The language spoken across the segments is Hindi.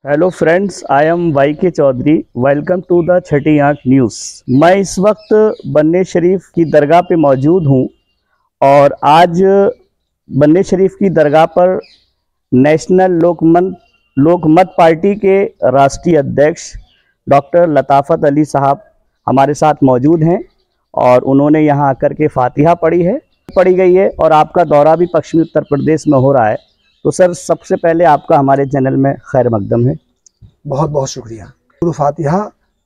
Hello friends, I am Y K Chaudhary. Welcome to the छठी आंख न्यूज़। मैं इस वक्त बन्ने शरीफ की दरगाह पे मौजूद हूँ और आज बन्ने शरीफ की दरगाह पर नेशनल लोकमत पार्टी के राष्ट्रीय अध्यक्ष डॉक्टर लताफ़त अली साहब हमारे साथ मौजूद हैं और उन्होंने यहाँ आकर के फातिहा पढ़ी गई है और आपका दौरा भी पश्चिमी उत्तर प्रदेश में हो रहा है। तो सर, सबसे पहले आपका हमारे चैनल में खैर मकदम है। बहुत बहुत शुक्रिया। गुरु फातिहा।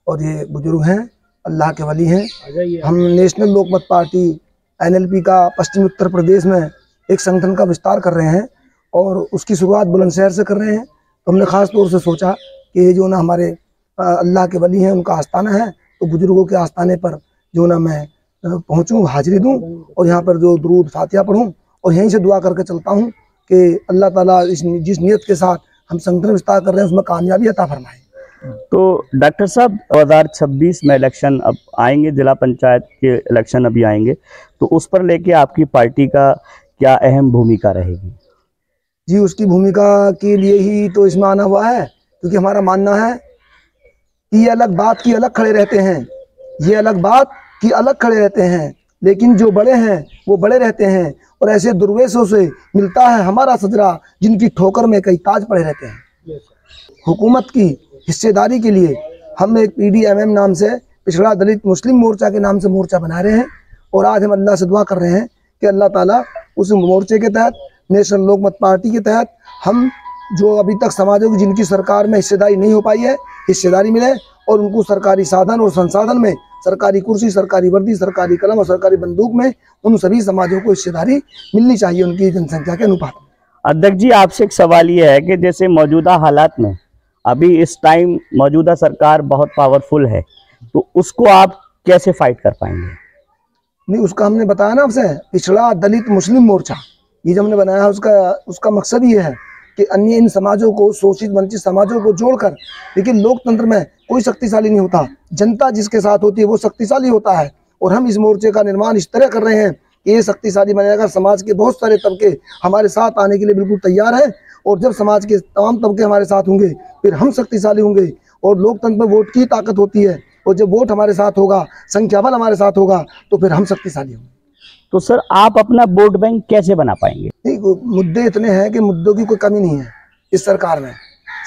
और ये बुजुर्ग हैं, अल्लाह के वली हैं। हम नेशनल लोकमत पार्टी NLP का पश्चिमी उत्तर प्रदेश में एक संगठन का विस्तार कर रहे हैं और उसकी शुरुआत बुलंदशहर से कर रहे हैं। तो हमने ख़ास तौर से सोचा कि ये जो ना हमारे अल्लाह के वली हैं, उनका आस्थाना है, तो बुजुर्गों के आस्थाने पर जो ना मैं पहुँचूँ, हाजिरी दूँ और यहाँ पर जो दुरूद फातिहा पढ़ूँ और यहीं से दुआ करके चलता हूँ कि अल्लाह ताला जिस नियत के साथ हम संगठन विस्तार कर रहे हैं उसमें कामयाबी अता फरमाए। तो डॉक्टर साहब, 2026 में इलेक्शन अब आएंगे, जिला पंचायत के इलेक्शन अभी आएंगे, तो उस पर लेके आपकी पार्टी का क्या अहम भूमिका रहेगी? जी, उसकी भूमिका के लिए ही तो इसमें आना हुआ है, क्योंकि हमारा मानना है कि ये अलग बात की अलग खड़े रहते हैं, ये अलग बात की अलग खड़े रहते हैं, लेकिन जो बड़े हैं वो बड़े रहते हैं और ऐसे दुर्वेशों से मिलता है हमारा सजरा, जिनकी ठोकर में कई ताज पड़े रहते हैं। हुकूमत की हिस्सेदारी के लिए हम एक PDMM नाम से पिछड़ा दलित मुस्लिम मोर्चा के नाम से मोर्चा बना रहे हैं और आज हम अल्लाह से दुआ कर रहे हैं कि अल्लाह ताला उस मोर्चे के तहत, नेशनल लोकमत पार्टी के तहत, हम जो अभी तक समाजों की जिनकी सरकार में हिस्सेदारी नहीं हो पाई है, हिस्सेदारी मिले और उनको सरकारी साधन और संसाधन में, सरकारी कुर्सी, सरकारी वर्दी, सरकारी कलम और सरकारी बंदूक में उन सभी समाजों को हिस्सेदारी मिलनी चाहिए उनकी जनसंख्या के अनुपात में। अध्यक्ष जी, आपसे एक सवाल ये है कि जैसे मौजूदा हालात में अभी इस टाइम मौजूदा सरकार बहुत पावरफुल है, तो उसको आप कैसे फाइट कर पाएंगे? नहीं, उसका हमने बताया ना आपसे, पिछड़ा दलित मुस्लिम मोर्चा, ये जो हमने बनाया है उसका मकसद ये है कि अन्य इन समाजों को, शोषित वंचित समाजों को जोड़कर, लेकिन लोकतंत्र में कोई शक्तिशाली नहीं होता, जनता जिसके साथ होती है वो शक्तिशाली होता है। और हम इस मोर्चे का निर्माण इस तरह कर रहे हैं कि ये शक्तिशाली बनेगा। समाज के बहुत सारे तबके हमारे साथ आने के लिए बिल्कुल तैयार है और जब समाज के तमाम तबके हमारे साथ होंगे फिर हम शक्तिशाली होंगे। और लोकतंत्र में वोट की ताकत होती है और जब वोट हमारे साथ होगा, संख्या बल हमारे साथ होगा, तो फिर हम शक्तिशाली होंगे। तो सर, आप अपना वोट बैंक कैसे बना पाएंगे? नहीं, मुद्दे इतने हैं कि मुद्दों की कोई कमी नहीं है इस सरकार में।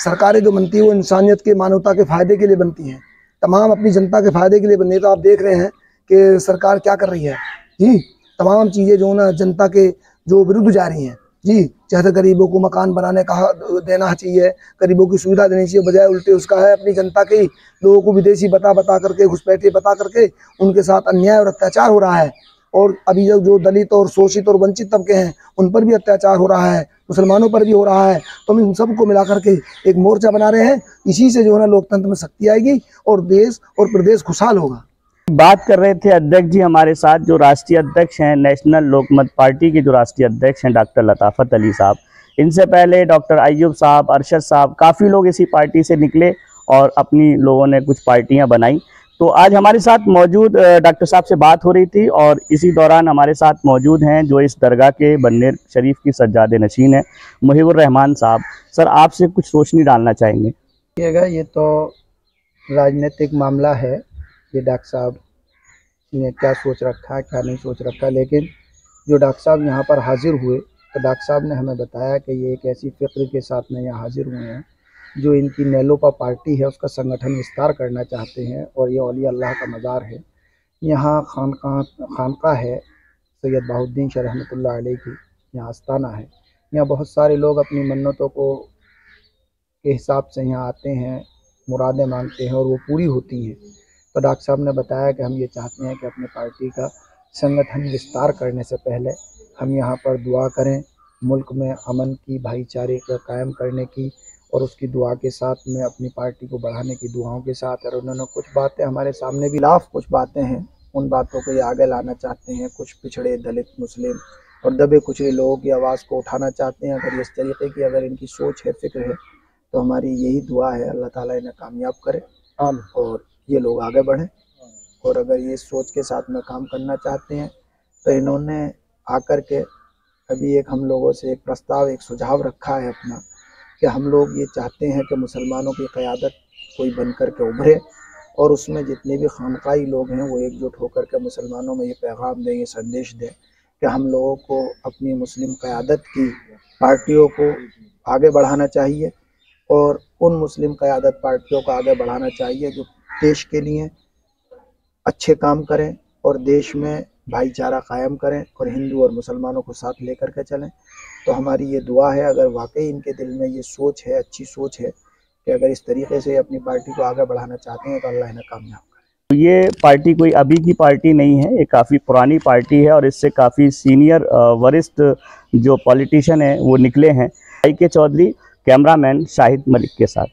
सरकारें जो बनती है वो इंसानियत के, मानवता के फायदे के लिए बनती हैं, तमाम अपनी जनता के फायदे के लिए बनती है। तो आप देख रहे हैं कि सरकार क्या कर रही है जी, तमाम चीज़ें जो ना जनता के जो विरुद्ध जा रही हैं जी। चाहे गरीबों को मकान बनाने का देना चाहिए, गरीबों की सुविधा देनी चाहिए, बजाय उल्टे उसका है अपनी जनता के लोगों को विदेशी बता करके, घुसपैठे बता करके उनके साथ अन्याय और अत्याचार हो रहा है। और अभी जो दलित और शोषित और वंचित तबके हैं उन पर भी अत्याचार हो रहा है, मुसलमानों पर भी हो रहा है। तो हम इन सबको मिला करके एक मोर्चा बना रहे हैं। इसी से जो है ना लोकतंत्र में शक्ति आएगी और देश और प्रदेश खुशहाल होगा। बात कर रहे थे अध्यक्ष जी हमारे साथ, जो राष्ट्रीय अध्यक्ष हैं नेशनल लोकमत पार्टी के, जो राष्ट्रीय अध्यक्ष हैं डॉक्टर लताफ़त अली साहब। इनसे पहले डॉक्टर अय्यूब साहब, अरशद साहब, काफ़ी लोग इसी पार्टी से निकले और अपनी लोगों ने कुछ पार्टियां बनाई। तो आज हमारे साथ मौजूद डॉक्टर साहब से बात हो रही थी और इसी दौरान हमारे साथ मौजूद हैं जो इस दरगाह के बन्ने शरीफ की सज्जादे नशीन है, मुहिबुर रहमान साहब। सर, आपसे कुछ रोशनी डालना चाहेंगे? ये तो राजनीतिक मामला है, ये डॉक्टर साहब ने क्या सोच रखा है, क्या नहीं सोच रखा, लेकिन जो डॉक्टर साहब यहाँ पर हाजिर हुए तो डॉक्टर साहब ने हमें बताया कि ये एक ऐसी फ़िक्र के साथ में यहाँ हाजिर हुए हैं जो इनकी नेलोपा पार्टी है उसका संगठन विस्तार करना चाहते हैं। और ये औलिया अल्लाह का मज़ार है, यहाँ खानका है सैयद बहाउद्दीन शाह रहमतुल्लाह अलैह की, यहाँ आस्थाना है। यहाँ बहुत सारे लोग अपनी मन्नतों को के हिसाब से यहाँ आते हैं, मुरादें मांगते हैं और वो पूरी होती हैं। तो डॉक्टर साहब ने बताया कि हम ये चाहते हैं कि अपने पार्टी का संगठन विस्तार करने से पहले हम यहाँ पर दुआ करें, मुल्क में अमन की, भाईचारे का कायम करने की और उसकी दुआ के साथ में अपनी पार्टी को बढ़ाने की दुआओं के साथ। और उन्होंने कुछ बातें हमारे सामने भी कुछ बातें हैं, उन बातों को ये आगे लाना चाहते हैं। कुछ पिछड़े दलित मुस्लिम और दबे कुचले लोगों की आवाज़ को उठाना चाहते हैं। अगर इस तरीके की अगर इनकी सोच है, फिक्र है, तो हमारी यही दुआ है अल्लाह ताला इन्हें कामयाब करे और ये लोग आगे बढ़ें। और अगर ये सोच के साथ में काम करना चाहते हैं तो इन्होंने आकर के अभी एक हम लोगों से एक प्रस्ताव, एक सुझाव रखा है अपना कि हम लोग ये चाहते हैं कि मुसलमानों की क़यादत कोई बनकर के उभरे और उसमें जितने भी खानकाई लोग हैं वो एकजुट होकर के मुसलमानों में ये पैगाम दें, ये संदेश दें कि हम लोगों को अपनी मुस्लिम क़यादत की पार्टियों को आगे बढ़ाना चाहिए और उन मुस्लिम क़यादत पार्टियों को आगे बढ़ाना चाहिए जो देश के लिए अच्छे काम करें और देश में भाईचारा कायम करें और हिंदू और मुसलमानों को साथ लेकर के चलें। तो हमारी ये दुआ है, अगर वाकई इनके दिल में ये सोच है, अच्छी सोच है कि अगर इस तरीके से अपनी पार्टी को आगे बढ़ाना चाहते हैं तो अल्लाह इन्हें कामयाब करे। ये पार्टी कोई अभी की पार्टी नहीं है, ये काफ़ी पुरानी पार्टी है और इससे काफ़ी सीनियर वरिष्ठ जो पॉलिटिशियन हैं वो निकले हैं। YK चौधरी, कैमरामैन शाहिद मलिक के साथ।